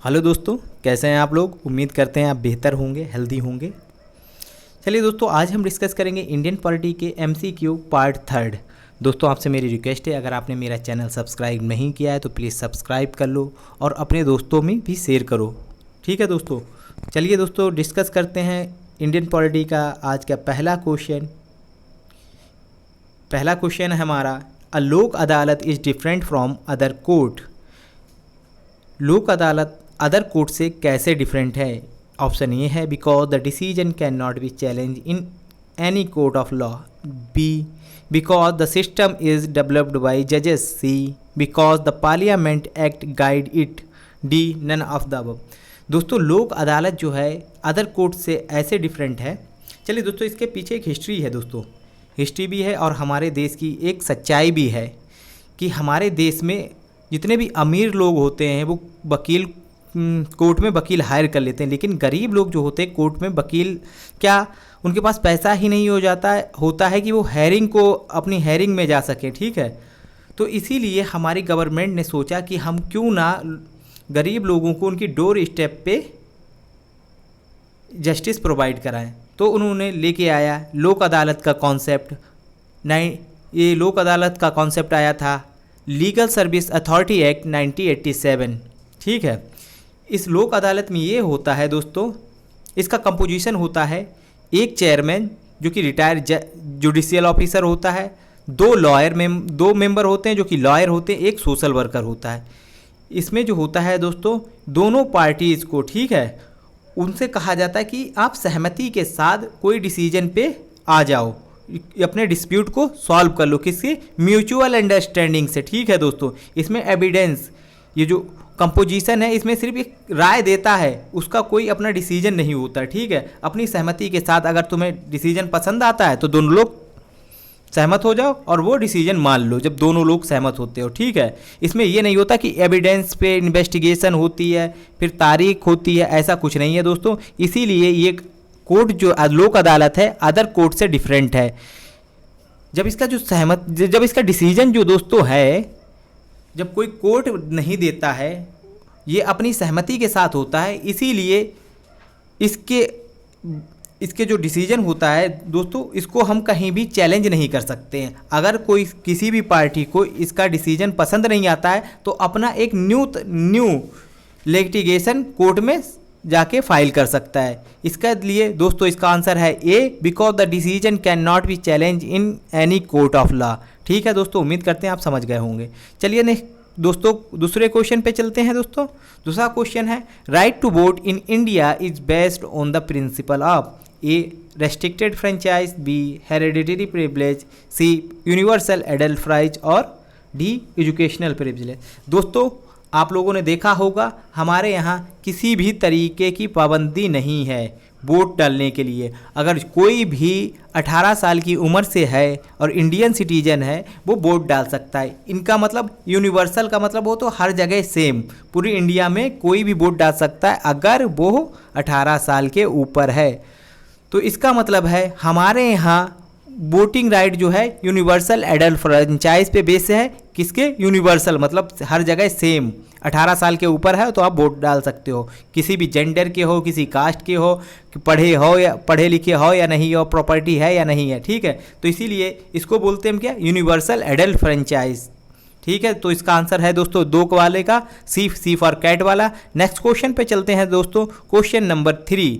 Hello दोस्तों, कैसे हैं आप लोग। उम्मीद करते हैं आप बेहतर होंगे, हेल्दी होंगे। चलिए दोस्तों, आज हम डिस्कस करेंगे इंडियन पॉलिटी के एमसीक्यू पार्ट 3। दोस्तों, आपसे मेरी रिक्वेस्ट है, अगर आपने मेरा चैनल सब्सक्राइब नहीं किया है तो प्लीज़ सब्सक्राइब कर लो और अपने दोस्तों में भी शेयर करो। ठीक है दोस्तों। चलिए दोस्तों, डिस्कस करते हैं इंडियन पॉलिटी का आज का पहला क्वेश्चन। पहला क्वेश्चन है हमारा, अ लोक अदालत is different from other court. लोक अदालत अदर कोर्ट से कैसे डिफरेंट है। ऑप्शन ए है, because the decision can not be challenge in any court of law. B, because the system is developed by जजेस। C, because the parliament act guide it. D, none of the above. दोस्तों, लोक अदालत जो है other court से ऐसे different है। चलिए दोस्तों, इसके पीछे एक हिस्ट्री है दोस्तों, हिस्ट्री भी है और हमारे देश की एक सच्चाई भी है कि हमारे देश में जितने भी अमीर लोग होते हैं वो वकील कोर्ट में वकील हायर कर लेते हैं, लेकिन गरीब लोग जो होते हैं कोर्ट में वकील क्या उनके पास पैसा ही नहीं होता है कि वो हेयरिंग को अपनी हेयरिंग में जा सके। ठीक है, तो इसीलिए हमारी गवर्नमेंट ने सोचा कि हम क्यों ना गरीब लोगों को उनकी डोर स्टेप पे जस्टिस प्रोवाइड कराएं। तो उन्होंने लेके आया लोक अदालत का कॉन्सेप्ट। ये लोक अदालत का कॉन्सेप्ट आया था लीगल सर्विस अथॉरिटी एक्ट 1987। ठीक है, इस लोक अदालत में ये होता है दोस्तों, इसका कंपोजिशन होता है एक चेयरमैन जो कि रिटायर्ड जुडिशियल ऑफिसर होता है, दो मेंबर होते हैं जो कि लॉयर होते हैं, एक सोशल वर्कर होता है। इसमें जो होता है दोस्तों, दोनों पार्टीज़ को, ठीक है, उनसे कहा जाता है कि आप सहमति के साथ कोई डिसीजन पे आ जाओ, अपने डिस्प्यूट को सॉल्व कर लो, किससे, म्यूचुअल अंडरस्टैंडिंग से। ठीक है दोस्तों, इसमें एविडेंस, ये जो कंपोजिशन है इसमें सिर्फ एक राय देता है, उसका कोई अपना डिसीजन नहीं होता। ठीक है, अपनी सहमति के साथ अगर तुम्हें डिसीजन पसंद आता है तो दोनों लोग सहमत हो जाओ और वो डिसीजन मान लो जब दोनों लोग सहमत होते हो। ठीक है, इसमें ये नहीं होता कि एविडेंस पे इन्वेस्टिगेशन होती है फिर तारीख होती है, ऐसा कुछ नहीं है दोस्तों। इसीलिए ये कोर्ट जो लोक अदालत है अदर कोर्ट से डिफरेंट है। जब इसका डिसीजन जो दोस्तों है, जब कोई कोर्ट नहीं देता है, ये अपनी सहमति के साथ होता है, इसीलिए इसके जो डिसीजन होता है दोस्तों, इसको हम कहीं भी चैलेंज नहीं कर सकते हैं। अगर कोई किसी भी पार्टी को इसका डिसीजन पसंद नहीं आता है तो अपना एक न्यू लिटिगेशन कोर्ट में जाके फाइल कर सकता है। इसका लिए दोस्तों इसका आंसर है A, because the decision can not be challenge in any court of law. ठीक है दोस्तों, उम्मीद करते हैं आप समझ गए होंगे। चलिए नेक्स्ट दोस्तों दूसरे क्वेश्चन पे चलते हैं दोस्तों। दूसरा क्वेश्चन है, right to vote in India is based on the principle of A, restricted franchise, B, hereditary privilege, C, universal adult right और डी, एजुकेशनल प्रिविलेज। दोस्तों, आप लोगों ने देखा होगा हमारे यहाँ किसी भी तरीके की पाबंदी नहीं है वोट डालने के लिए। अगर कोई भी 18 साल की उम्र से है और इंडियन सिटीजन है वो वोट डाल सकता है। इनका मतलब यूनिवर्सल का मतलब हो तो हर जगह सेम, पूरी इंडिया में कोई भी वोट डाल सकता है अगर वो 18 साल के ऊपर है। तो इसका मतलब है हमारे यहाँ वोटिंग राइट जो है यूनिवर्सल एडल्ट फ्रेंचाइज पे बेस है। किसके, यूनिवर्सल मतलब हर जगह सेम, 18 साल के ऊपर है तो आप वोट डाल सकते हो, किसी भी जेंडर के हो, किसी कास्ट के हो, पढ़े लिखे हो या नहीं हो, प्रॉपर्टी है या नहीं है। ठीक है, तो इसीलिए इसको बोलते हैं हम क्या, यूनिवर्सल एडल्ट फ्रेंचाइज। ठीक है, तो इसका आंसर है दोस्तों 2 वाले का सी फॉर कैट वाला। नेक्स्ट क्वेश्चन पे चलते हैं दोस्तों, question number 3।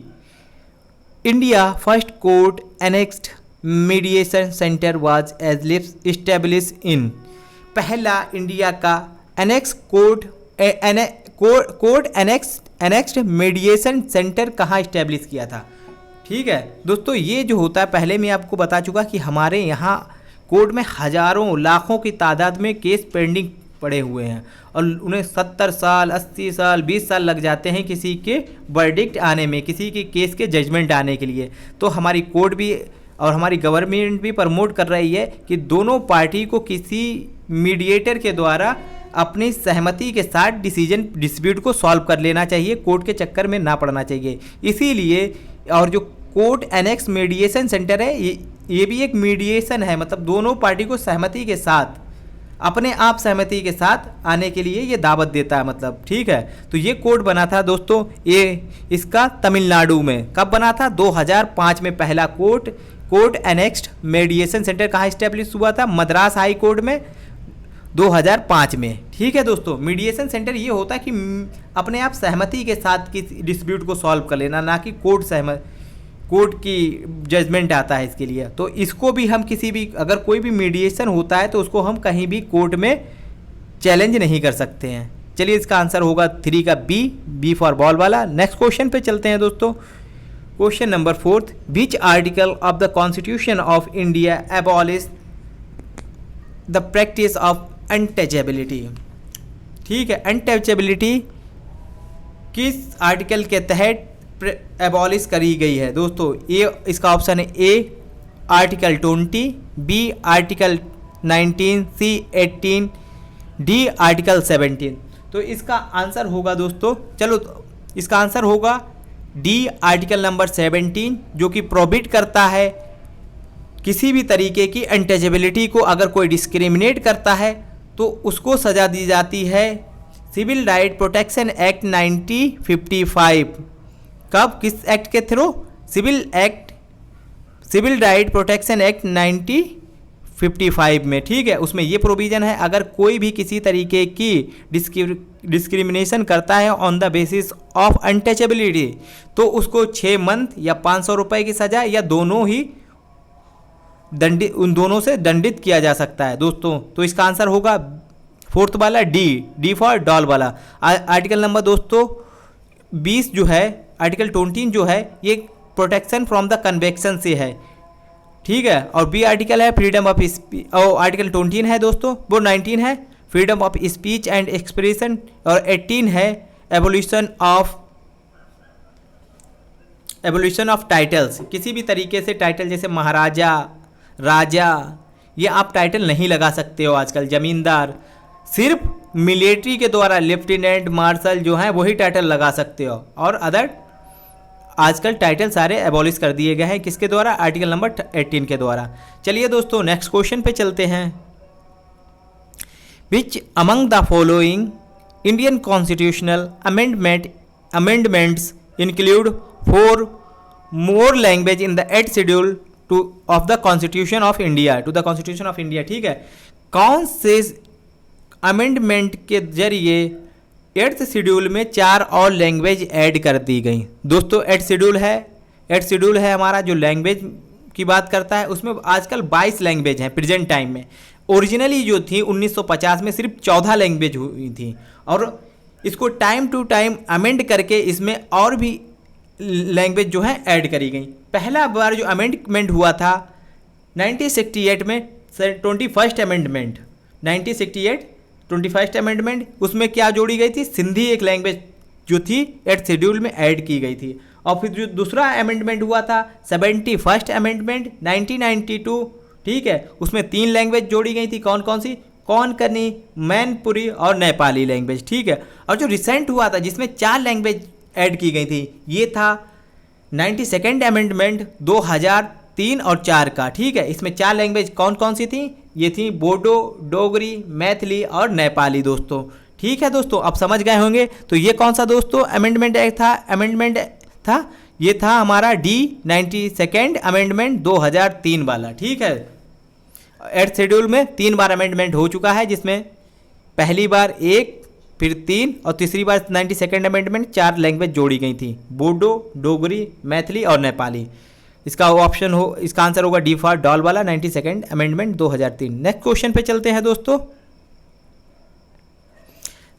India first court annexed mediation centre was establish in. पहला इंडिया का annex court annexed mediation centre कहाँ इस्टेब्लिश किया था। ठीक है दोस्तों, ये जो होता है, पहले मैं आपको बता चुका कि हमारे यहाँ कोर्ट में हजारों लाखों की तादाद में केस पेंडिंग पड़े हुए हैं और उन्हें 70 साल 80 साल 20 साल लग जाते हैं किसी के वर्डिक्ट आने में, किसी के केस के जजमेंट आने के लिए। तो हमारी कोर्ट भी और हमारी गवर्नमेंट भी प्रमोट कर रही है कि दोनों पार्टी को किसी मीडिएटर के द्वारा अपनी सहमति के साथ डिस्प्यूट को सॉल्व कर लेना चाहिए, कोर्ट के चक्कर में ना पड़ना चाहिए। इसीलिए और जो कोर्ट एनेक्स मीडिएशन सेंटर है ये भी एक मीडिएशन है, मतलब दोनों पार्टी को सहमति के साथ अपने आप सहमति के साथ आने के लिए ये दावत देता है, मतलब ठीक है। तो ये कोड बना था दोस्तों, ये इसका तमिलनाडु में कब बना था? 2005 में पहला कोर्ट एनेक्स्ड मीडिएशन सेंटर कहाँ इस्टेब्लिश हुआ था? मद्रास हाई कोर्ट में 2005 में, ठीक है दोस्तों। मीडिएशन सेंटर ये होता है कि अपने आप सहमति के साथ किसी डिस्प्यूट को सॉल्व कर लेना, ना कि कोर्ट की जजमेंट आता है इसके लिए। तो इसको भी हम किसी भी, अगर कोई भी मीडिएशन होता है तो उसको हम कहीं भी कोर्ट में चैलेंज नहीं कर सकते हैं। चलिए इसका आंसर होगा 3 का बी फॉर बॉल वाला। नेक्स्ट क्वेश्चन पे चलते हैं दोस्तों। Question number 4, which article of the constitution of India abolish the practice of untouchability. ठीक है, अनटचेबिलिटी किस आर्टिकल के तहत एबॉलिश करी गई है दोस्तों? ए इसका ऑप्शन है ए आर्टिकल 20, बी आर्टिकल 19, सी 18, डी आर्टिकल 17। तो इसका आंसर होगा दोस्तों, चलो इसका आंसर होगा डी आर्टिकल नंबर 17, जो कि प्रोहिबिट करता है किसी भी तरीके की अनटचेबिलिटी को। अगर कोई डिस्क्रिमिनेट करता है तो उसको सज़ा दी जाती है सिविल राइट प्रोटेक्शन एक्ट 1955। कब, किस एक्ट के through? Civil right protection act 1955 में, ठीक है। उसमें ये प्रोविज़न है, अगर कोई भी किसी तरीके की डिस्क्रिमिनेशन करता है on the basis of untouchability तो उसको 6 मंथ या 500 रुपये की सज़ा या दोनों ही उन दोनों से दंडित किया जा सकता है दोस्तों। तो इसका आंसर होगा 4th वाला डी फॉर डॉल वाला। आर्टिकल नंबर दोस्तों 20 जो है, आर्टिकल 20 जो है ये प्रोटेक्शन फ्रॉम द कन्वेक्शन से है, ठीक है। और बी आर्टिकल है फ्रीडम ऑफ स्पीच, और आर्टिकल 20 है दोस्तों, वो 19 है freedom of speech and expression, और 18 है एवोल्यूशन ऑफ टाइटल्स। किसी भी तरीके से टाइटल जैसे महाराजा, राजा, ये आप टाइटल नहीं लगा सकते हो आजकल। जमींदार, सिर्फ मिलिट्री के द्वारा लेफ्टिनेंट, मार्शल जो हैं वही टाइटल लगा सकते हो, और अदर आजकल टाइटल सारे एबॉलिश कर दिए गए हैं। किसके द्वारा? आर्टिकल नंबर 18 के द्वारा। चलिए दोस्तों नेक्स्ट क्वेश्चन पे चलते हैं। Which among the following Indian constitutional amendments include 4 more language in the 8th schedule of the constitution of India, to the constitution of India, ठीक है। कौन से अमेंडमेंट के जरिए 8th शेड्यूल में 4 और लैंग्वेज ऐड कर दी गई दोस्तों? 8th शेड्यूल है हमारा, जो लैंग्वेज की बात करता है उसमें आजकल 22 लैंग्वेज हैं प्रेजेंट टाइम में। ओरिजिनली जो थी 1950 में सिर्फ 14 लैंग्वेज हुई थी, और इसको टाइम टू टाइम अमेंड करके इसमें और भी लैंग्वेज जो है ऐड करी गई। पहला बार जो अमेंडमेंट हुआ था 1968 में, 21st अमेंडमेंट 1968 21st अमेंडमेंट, उसमें क्या जोड़ी गई थी? सिंधी एक लैंग्वेज जो थी 8th शेड्यूल में ऐड की गई थी। और फिर जो दूसरा अमेंडमेंट हुआ था 71st अमेंडमेंट 1992, ठीक है, उसमें 3 लैंग्वेज जोड़ी गई थी। कौन कौन सी? कोंकणी, मैनपुरी और नेपाली लैंग्वेज, ठीक है। और जो रिसेंट हुआ था जिसमें 4 लैंग्वेज ऐड की गई थी, ये था 92nd अमेंडमेंट 2003 और 4 का, ठीक है। इसमें 4 लैंग्वेज कौन कौन सी थी? ये थी बोडो, डोगरी, मैथिली और नेपाली दोस्तों, ठीक है दोस्तों। अब समझ गए होंगे। तो ये कौन सा दोस्तों अमेंडमेंट था? ये था हमारा डी 92nd अमेंडमेंट 2003 वाला, ठीक है। 8th शेड्यूल में 3 बार अमेंडमेंट हो चुका है, जिसमें पहली बार 1, फिर 3 और तीसरी बार 92nd अमेंडमेंट 4 लैंग्वेज जोड़ी गई थी, बोडो, डोगरी, मैथिली और नेपाली। इसका इसका आंसर होगा डी फॉर डॉल वाला, 92nd अमेंडमेंट 2003। नेक्स्ट क्वेश्चन पे चलते हैं दोस्तों।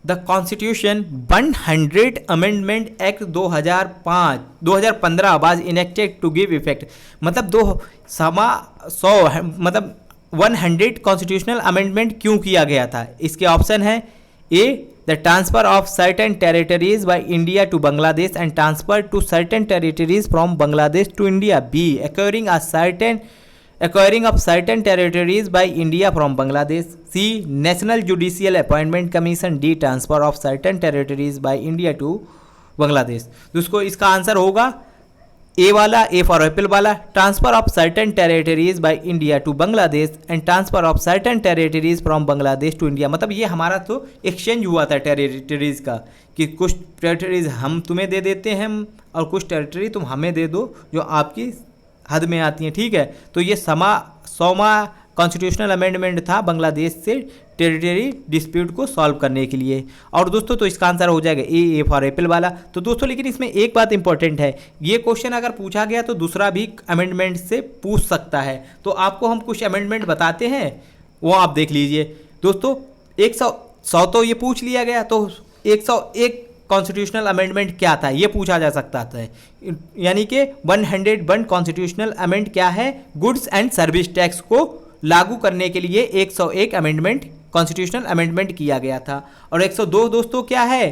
The constitution 100 amendment act 2015 was enacted to give effect, मतलब 100 कॉन्स्टिट्यूशनल अमेंडमेंट क्यों किया गया था? इसके ऑप्शन है A the transfer of certain territories by India to Bangladesh and transfer to certain territories from Bangladesh to India, B acquiring of certain territories by India from Bangladesh, C National Judicial Appointment Commission, D transfer of certain territories by India to Bangladesh। दोस्तों इसका answer होगा A वाला, A for apple वाला, transfer of certain territories by India to Bangladesh and transfer of certain territories from Bangladesh to India. मतलब ये हमारा तो exchange हुआ था टेरिटरीज का, कि कुछ टेरिटरीज हम तुम्हें दे देते हैं और कुछ टेरिटरी तुम हमें दे दो जो आपकी हद में आती हैं, ठीक है। तो ये 100वां कॉन्स्टिट्यूशनल अमेंडमेंट था बांग्लादेश से टेरिटरी डिस्प्यूट को सॉल्व करने के लिए। और दोस्तों तो इसका आंसर हो जाएगा ए फॉर एप्पल वाला। तो दोस्तों लेकिन इसमें एक बात इंपॉर्टेंट है, ये क्वेश्चन अगर पूछा गया तो दूसरा भी अमेंडमेंट से पूछ सकता है। तो आपको हम कुछ अमेंडमेंट बताते हैं, वो आप देख लीजिए दोस्तों। 100 तो ये पूछ लिया गया, तो 101 कॉन्स्टिट्यूशनल अमेंडमेंट क्या था ये पूछा जा सकता था। यानी कि 101 कॉन्स्टिट्यूशनल अमेंड क्या है, गुड्स एंड सर्विस टैक्स को लागू करने के लिए 101 अमेंडमेंट कॉन्स्टिट्यूशनल अमेंडमेंट किया गया था। और 102 दोस्तों क्या है,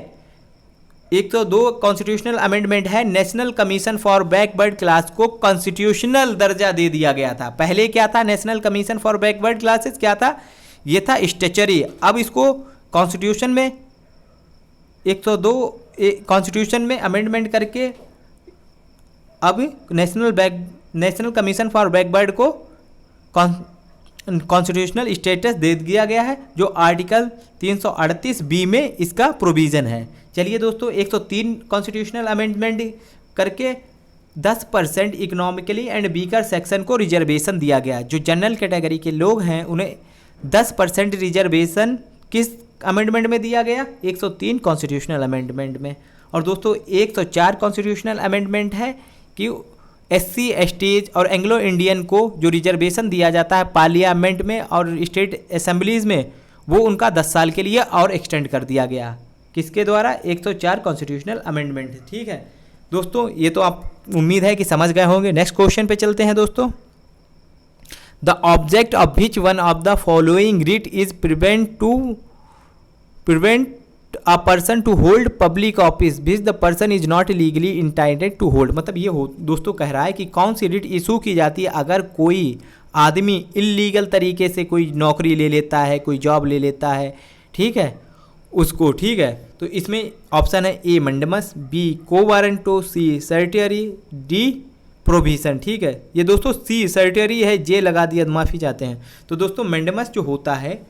102 कॉन्स्टिट्यूशनल अमेंडमेंट है national commission for backward class को कॉन्स्टिट्यूशनल दर्जा दे दिया गया था। पहले क्या था, national commission for backward classes क्या था, ये था स्टेचरी। अब इसको कॉन्स्टिट्यूशन में 102 कॉन्स्टिट्यूशन में अमेंडमेंट करके अब नेशनल कमीशन फॉर बैकवर्ड को कॉन्स्टिट्यूशनल स्टेटस दे दिया गया है, जो आर्टिकल 338B में इसका प्रोविज़न है। चलिए दोस्तों 103 कॉन्स्टिट्यूशनल अमेंडमेंट करके 10% इकोनॉमिकली एंड वीकर सेक्शन को रिजर्वेशन दिया गया। जो जनरल कैटेगरी के लोग हैं उन्हें 10% रिजर्वेशन किस अमेंडमेंट में दिया गया, 103 कॉन्स्टिट्यूशनल अमेंडमेंट में। और दोस्तों 104 कॉन्स्टिट्यूशनल अमेंडमेंट है कि SC STs और एंग्लो इंडियन को जो रिजर्वेशन दिया जाता है पार्लियामेंट में और स्टेट असेंबलीज़ में, वो उनका 10 साल के लिए और एक्सटेंड कर दिया गया। किसके द्वारा, 104 कॉन्स्टिट्यूशनल अमेंडमेंट, ठीक है दोस्तों। ये तो आप उम्मीद है कि समझ गए होंगे। नेक्स्ट क्वेश्चन पे चलते हैं दोस्तों। The object of which one of the following writ is prevent a person to hold public office which the person is not legally entitled to hold। मतलब ये दोस्तों कह रहा है कि कौन सी रिट इशू की जाती है अगर कोई आदमी इलीगल तरीके से कोई नौकरी ले लेता है, कोई जॉब ले लेता है, ठीक है उसको, ठीक है। तो इसमें ऑप्शन है ए मंडमस, बी को वारंटो, सी सर्टियरी, डी प्रोविजन, ठीक है। ये दोस्तों सी सर्टियरी है, जे लगा दिया, माफ़ी चाहते हैं। तो दोस्तों मंडमस जो होता है,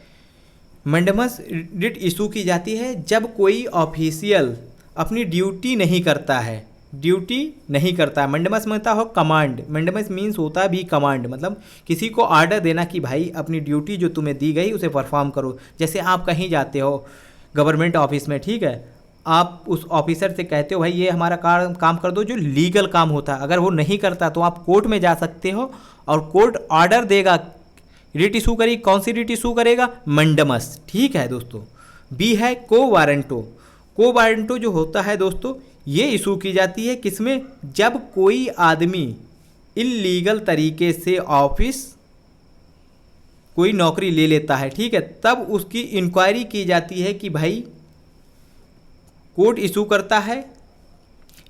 मंडमस रिट इशू की जाती है जब कोई ऑफिशियल अपनी ड्यूटी नहीं करता है, मंडमस में होता हो कमांड। मंडमस मीन्स होता है भी कमांड, मतलब किसी को ऑर्डर देना कि भाई अपनी ड्यूटी जो तुम्हें दी गई उसे परफॉर्म करो। जैसे आप कहीं जाते हो गवर्नमेंट ऑफिस में, ठीक है, आप उस ऑफिसर से कहते हो भाई ये हमारा काम कर दो, जो लीगल काम होता है। अगर वो नहीं करता तो आप कोर्ट में जा सकते हो और कोर्ट ऑर्डर देगा, रिट इशू करेगी। कौन सी रिट इशू करेगा, मंडमस, ठीक है दोस्तों। बी है को वारंटो जो होता है दोस्तों, ये इशू की जाती है किसमें, जब कोई आदमी इल्लीगल तरीके से ऑफिस कोई नौकरी ले लेता है, ठीक है, तब उसकी इंक्वायरी की जाती है कि भाई कोर्ट इशू करता है,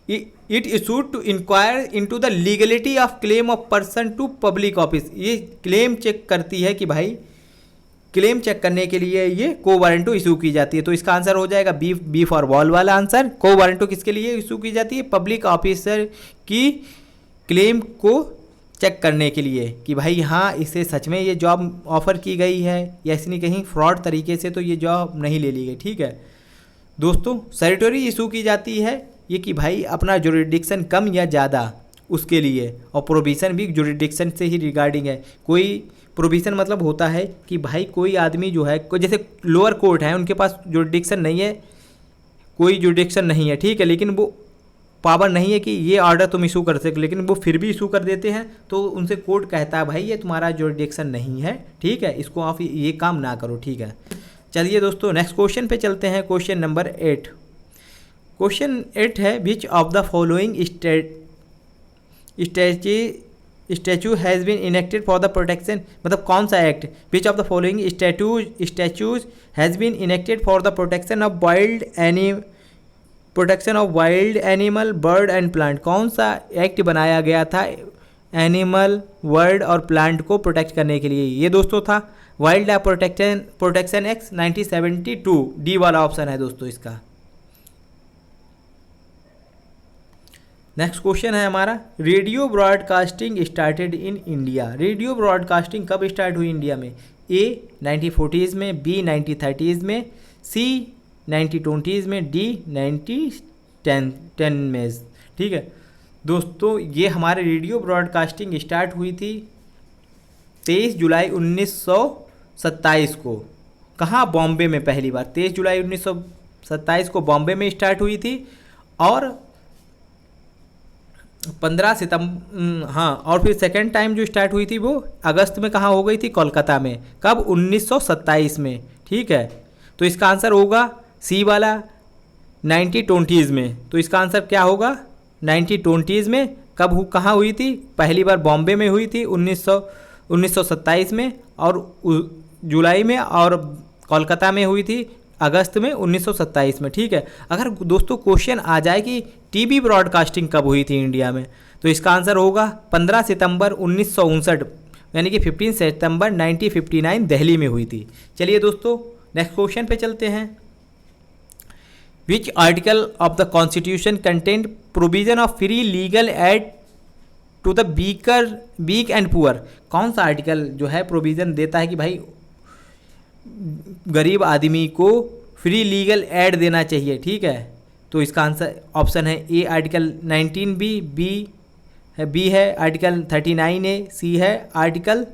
it issued to enquire into the legality of claim of person to public office. ये क्लेम चेक करती है कि भाई, क्लेम चेक करने के लिए ये को वारंटो इशू की जाती है। तो इसका आंसर हो जाएगा बी फॉर बॉल वाला आंसर। को वारंटो किसके लिए इशू की जाती है, पब्लिक ऑफिसर की क्लेम को चेक करने के लिए कि भाई हाँ इसे सच में ये जॉब ऑफर की गई है या इसने कहीं फ्रॉड तरीके से तो ये जॉब नहीं ले ली गई, ठीक है दोस्तों। सर्टियरी इशू की जाती है ये कि भाई अपना जुरिडिक्शन कम या ज़्यादा उसके लिए, और प्रोविज़न भी जुरिडिक्शन से ही रिगार्डिंग है। कोई प्रोविज़न मतलब होता है कि भाई कोई आदमी जो है, कोई जैसे लोअर कोर्ट है उनके पास जुरिडिक्शन नहीं है, कोई जुरिडिक्शन नहीं है, ठीक है, लेकिन वो पावर नहीं है कि ये ऑर्डर तुम इशू कर सके, लेकिन वो फिर भी इशू कर देते हैं। तो उनसे कोर्ट कहता है भाई ये तुम्हारा जुरिडिक्शन नहीं है, ठीक है, इसको आप ये काम ना करो, ठीक है। चलिए दोस्तों नेक्स्ट क्वेश्चन पे चलते हैं। Question number 8। क्वेश्चन 8 है which of the following statue has been enacted for the protection, मतलब कौन सा act, which of the following statues has been enacted for the protection of wild animal bird and plant. कौन सा act बनाया गया था animal bird और plant को प्रोटेक्ट करने के लिए, ये दोस्तों था wildlife protection act 1972। D वाला ऑप्शन है दोस्तों इसका। नेक्स्ट क्वेश्चन है हमारा, radio broadcasting started in India. Radio broadcasting कब स्टार्ट हुई इंडिया में? ए 1940s में, बी 1930s में, सी 1920s में, डी 1910 में। ठीक है दोस्तों, ये हमारे रेडियो ब्रॉडकास्टिंग स्टार्ट हुई थी 23 जुलाई 1927 को। कहाँ? बॉम्बे में पहली बार 23 जुलाई 1927 को बॉम्बे में स्टार्ट हुई थी, और 15 सितंबर, हाँ, और फिर सेकेंड टाइम जो स्टार्ट हुई थी वो अगस्त में कहाँ हो गई थी? कोलकाता में। कब? 1927 में। ठीक है, तो इसका आंसर होगा सी वाला 1920s में। तो इसका आंसर क्या होगा? 1920s में। कब कहाँ हुई थी? पहली बार बॉम्बे में हुई थी 1927 में, और जुलाई में, और कोलकाता में हुई थी अगस्त में 1927 में। ठीक है, अगर दोस्तों क्वेश्चन आ जाए कि टीवी ब्रॉडकास्टिंग कब हुई थी इंडिया में, तो इसका आंसर होगा 15 सितंबर 1959, यानी कि 15 सितंबर 1959 दिल्ली में हुई थी। चलिए दोस्तों नेक्स्ट क्वेश्चन पे चलते हैं। Which article of the constitution content provision of free legal aid to the weak and poor? कौन सा आर्टिकल जो है प्रोविज़न देता है कि भाई गरीब आदमी को फ्री लीगल एड देना चाहिए? ठीक है, तो इसका आंसर ऑप्शन है ए आर्टिकल 19B, बी है आर्टिकल 39A, सी है आर्टिकल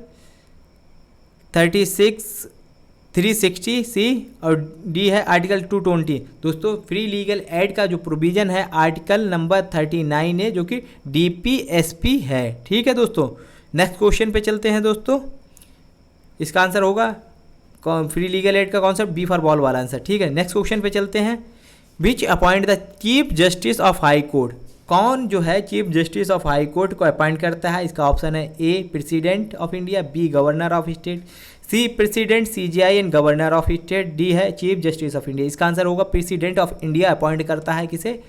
360 सी, और डी है आर्टिकल 220। दोस्तों फ्री लीगल एड का जो प्रोविज़न है आर्टिकल नंबर 39A, जो कि DPSP है। ठीक है दोस्तों, नेक्स्ट क्वेश्चन पे चलते हैं दोस्तों। इसका आंसर होगा फ्री लीगल एड का कॉन्सेप्ट बी फॉर बॉल वाला आंसर। ठीक है, नेक्स्ट क्वेश्चन पे चलते हैं। Which appoint the chief justice of high court? कौन जो है chief justice of high court को अपॉइंट करता है? इसका ऑप्शन है A president of India, B governor of state, C president CGI and governor of state, D है chief justice of India. इसका आंसर होगा प्रेसिडेंट ऑफ इंडिया अपॉइंट करता है किसे?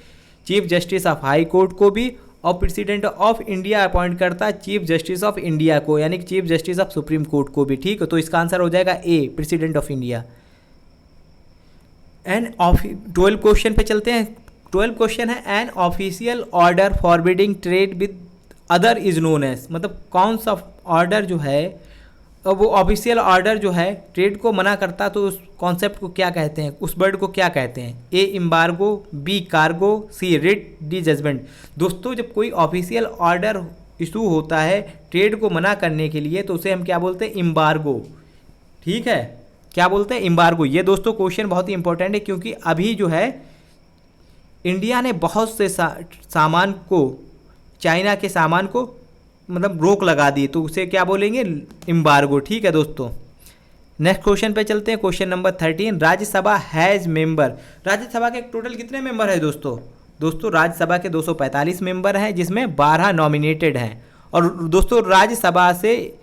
Chief justice of high court को भी, और प्रेसिडेंट ऑफ इंडिया अपॉइंट करता है चीफ जस्टिस ऑफ इंडिया को, यानी कि chief justice of supreme court को भी। ठीक है, तो इसका आंसर हो जाएगा A president of India. And 12 question पे चलते हैं। 12 क्वेश्चन है, an official order forbidding trade with other is known as? मतलब कौन सा ऑर्डर जो है, वो ऑफिशियल ऑर्डर जो है ट्रेड को मना करता, तो उस कॉन्सेप्ट को क्या कहते हैं? उस वर्ड को क्या कहते हैं? ए एम्बार्गो, बी कार्गो, सी रिट, डी जजमेंट। दोस्तों जब कोई ऑफिशियल ऑर्डर इशू होता है ट्रेड को मना करने के लिए, तो उसे हम क्या बोलते हैं? एम्बार्गो। ठीक है, क्या बोलते हैं? एम्बार्गो। ये दोस्तों क्वेश्चन बहुत ही इंपॉर्टेंट है, क्योंकि अभी जो है इंडिया ने बहुत से सामान को, चाइना के सामान को मतलब रोक लगा दी, तो उसे क्या बोलेंगे? एम्बार्गो। ठीक है दोस्तों, नेक्स्ट क्वेश्चन पे चलते हैं। Question number 13, Rajya Sabha has member? Rajya Sabha के टोटल कितने मेंबर है दोस्तों? दोस्तों राज्यसभा के 245 मेंबर हैं, जिसमें 12 नॉमिनेटेड हैं। और दोस्तों राज्यसभा से,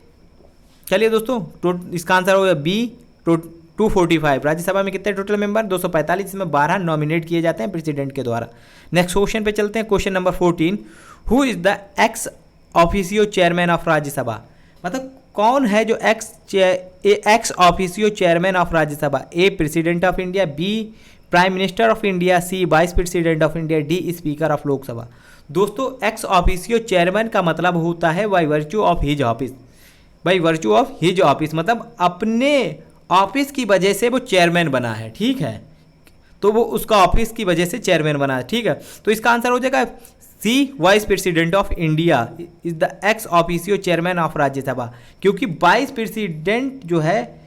चलिए दोस्तों इसका आंसर होगा बी 245। राज्यसभा में कितने टोटल मेंबर? 245, जिसमें 12 नॉमिनेट किए जाते हैं प्रेसिडेंट के द्वारा। नेक्स्ट क्वेश्चन पे चलते हैं। Question number 14, who is the ex officio chairman of Rajya Sabha? मतलब कौन है जो ex officio chairman of Rajya Sabha? A president of India, B prime minister of India, C vice president of India, D speaker of Lok Sabha. दोस्तों ex officio chairman का मतलब होता है by virtue of his office. By virtue of his office मतलब अपने office की वजह से वो चेयरमैन बना है। ठीक है, तो वो उसका ऑफिस की वजह से चेयरमैन बना है। ठीक है, तो इसका आंसर हो जाएगा C vice president of India is the ex officio chairman of Rajya Sabha, क्योंकि वाइस प्रेसिडेंट जो है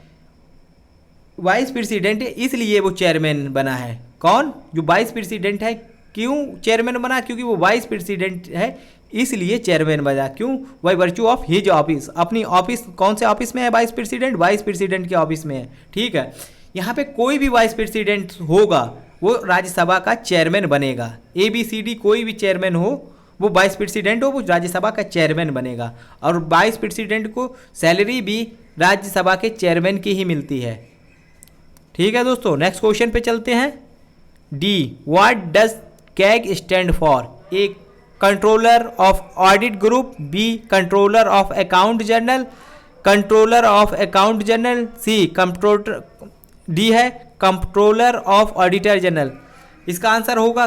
वाइस प्रेसिडेंट है, इसलिए वो चेयरमैन बना है। कौन? जो वाइस प्रेसिडेंट है। क्यों चेयरमैन बना? क्योंकि वो वाइस प्रेसिडेंट है, इसलिए चेयरमैन बना। क्यों? By virtue of his office. अपनी ऑफिस, कौन से ऑफिस में है वाइस प्रेसिडेंट? वाइस प्रेसिडेंट के ऑफिस में है। ठीक है, यहाँ पे कोई भी वाइस प्रेसिडेंट होगा वो राज्यसभा का चेयरमैन बनेगा। ABCD कोई भी चेयरमैन हो, वो वाइस प्रेसिडेंट हो, वो राज्यसभा का चेयरमैन बनेगा। और वाइस प्रेसिडेंट को सैलरी भी राज्यसभा के चेयरमैन की ही मिलती है। ठीक है दोस्तों, नेक्स्ट क्वेश्चन पे चलते हैं। D, what does CAG stand for? A controller of audit group, B controller of account general, controller of account general, C controller, D है कंट्रोलर ऑफ ऑडिटर जनरल। इसका आंसर होगा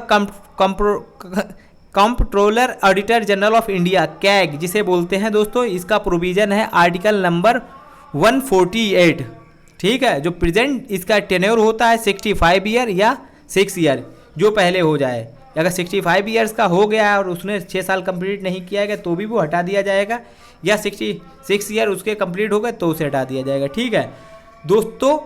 comptroller auditor general of India CAG जिसे बोलते हैं दोस्तों, इसका provision है article number 148। ठीक है, जो प्रेजेंट इसका टेन्योर होता है 65 ईयर या 6 ईयर, जो पहले हो जाए। अगर 65 ईयर्स का हो गया और उसने 6 साल कंप्लीट नहीं किया है तो भी वो हटा दिया जाएगा, या 66 ईयर उसके कंप्लीट हो गए तो उसे हटा दिया जाएगा। ठीक है दोस्तों,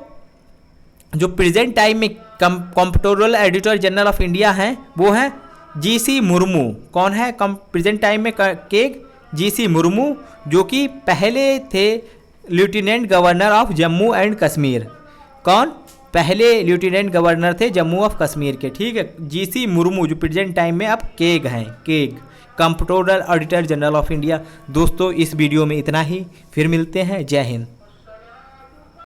जो प्रेजेंट टाइम में comptroller editor general of India हैं वो हैं जीसी मुर्मू। कौन है प्रेजेंट टाइम में केग? जीसी मुर्मू, जो कि पहले थे lieutenant governor of Jammu and Kashmir. कौन? पहले लेफ्टिनेंट गवर्नर थे जम्मू ऑफ कश्मीर के। ठीक है, जीसी मुर्मू जो प्रेजेंट टाइम में अब केग हैं, keg comptroller auditor general of India. दोस्तों इस वीडियो में इतना ही, फिर मिलते हैं। जय हिंद।